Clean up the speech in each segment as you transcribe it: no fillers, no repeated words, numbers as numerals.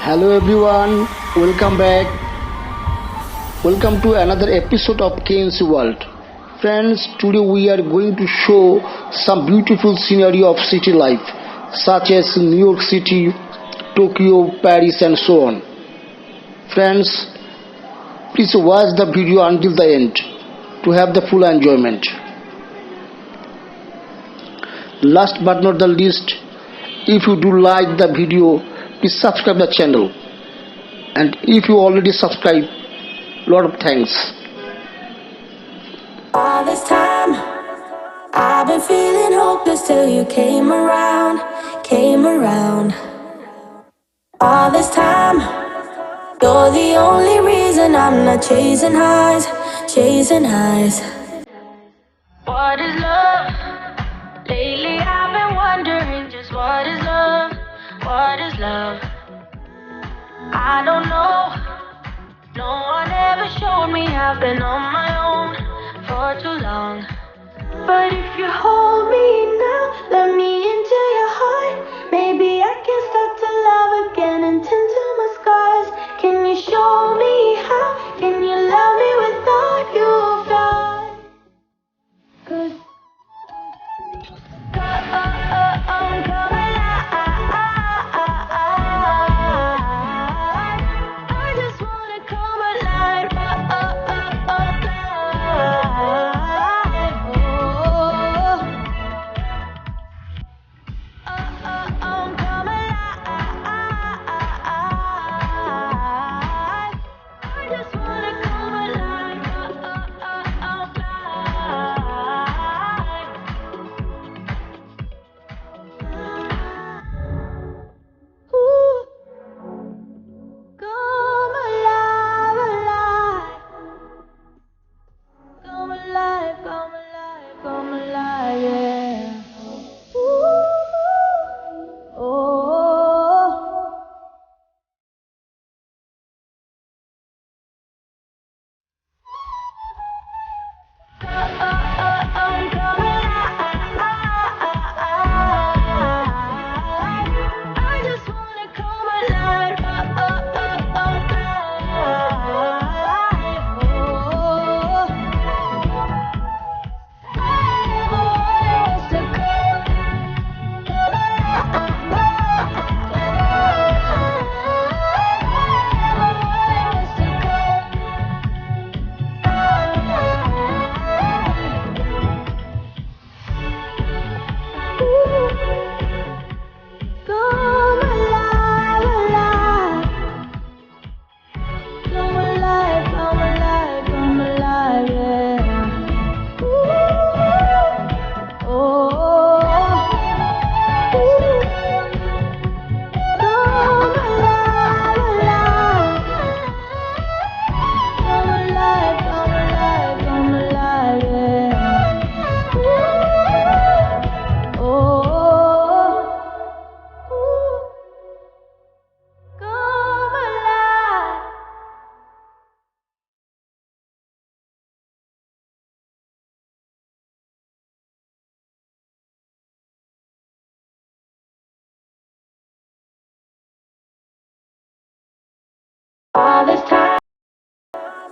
Hello everyone, welcome back. Welcome to another episode of KNC WORLD. Friends, today we are going to show some beautiful scenery of city life, such as New York City, Tokyo, Paris, and so on. Friends, please watch the video until the end to have the full enjoyment. Last but not the least, if you do like the video, please subscribe the channel. And if you already subscribed, lot of thanks. All this time I've been feeling hopeless till you came around. All this time you're the only reason I'm not chasing highs. What is love? Lately I've been wondering just what is love? What is love? I don't know. No one ever showed me. I've been on my own for too long. But if you hold me now, let me into your heart. Maybe I can start to love again and tend to my scars. Can you show me how? Can you love me without your flaws? 'Cause I'm coming alive. I just wanna come alive. I'm coming alive. I just wanna come alive. Ooh, come alive, alive. Come alive, come alive, come alive, yeah. Ooh, oh. I'm coming alive. I just wanna come alive. Come alive, alive. Come alive, come alive, come alive, yeah. Ooh, oh. Ooh. Come alive, alive. Come alive, come alive, come alive, yeah. Ooh, oh. Come alive. All this time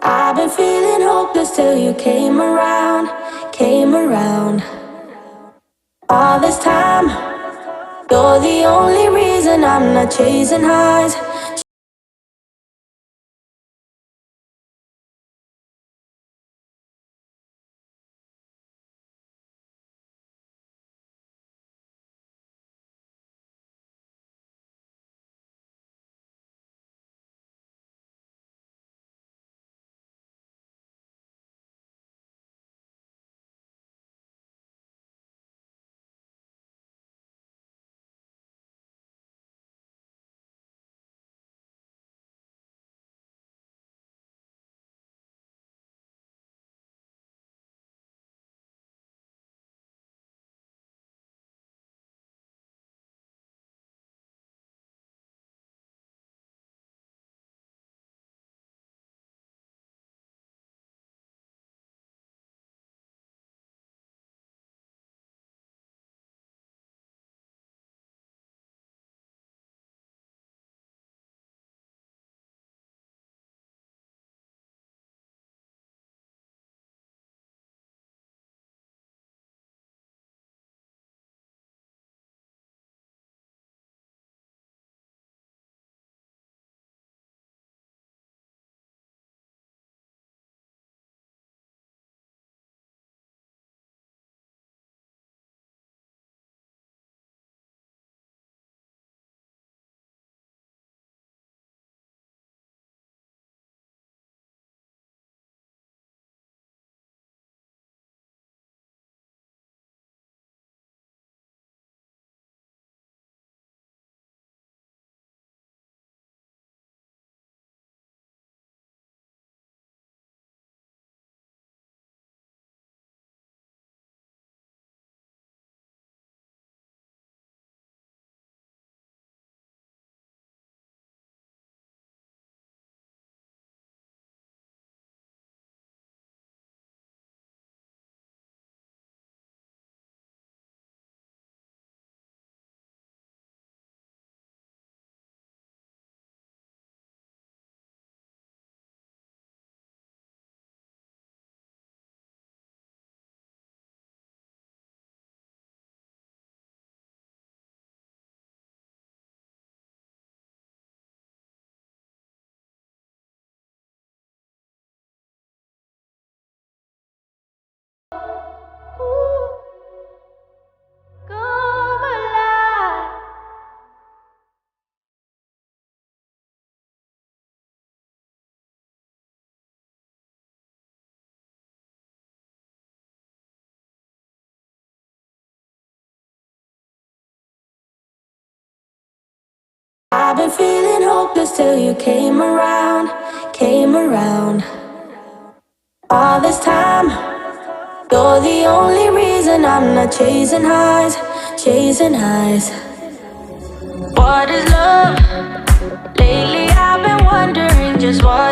I've been feeling hopeless till you came around. All this time you're the only reason I'm not chasing highs. I've been feeling hopeless till you came around, came around. All this time, you're the only reason I'm not chasing highs, chasing highs. What is love? Lately I've been wondering just what